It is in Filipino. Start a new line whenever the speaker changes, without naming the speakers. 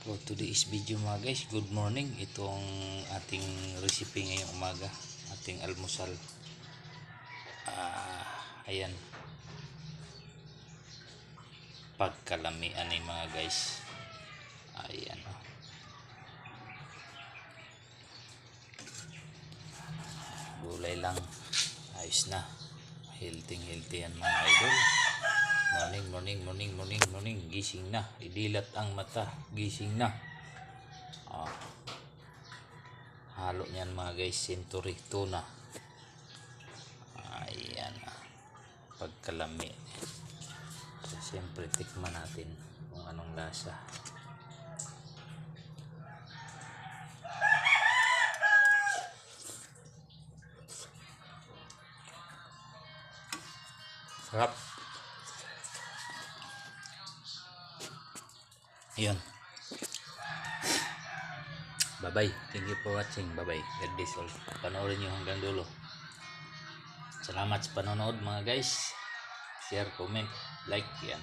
For today's video mga guys, good morning. Itong ating recipe ngayong umaga, ating almusal. Ayan, pagkalamian ni mga guys. Ayan, gulay lang, ayos na. Healthy yan mga idol. Morning. Gising na. Idilat ang mata. Gising na. Halo niyan mga guys. Century tuna. Ayan. Pagkalami. So, siyempre tikman natin kung anong lasa. Sarap. Yun. Bye-bye. Thank you for watching. Bye-bye. God bless all. Panoorin nyo hanggang dulo. Salamat sa panonood mga guys. Share, comment, like yan.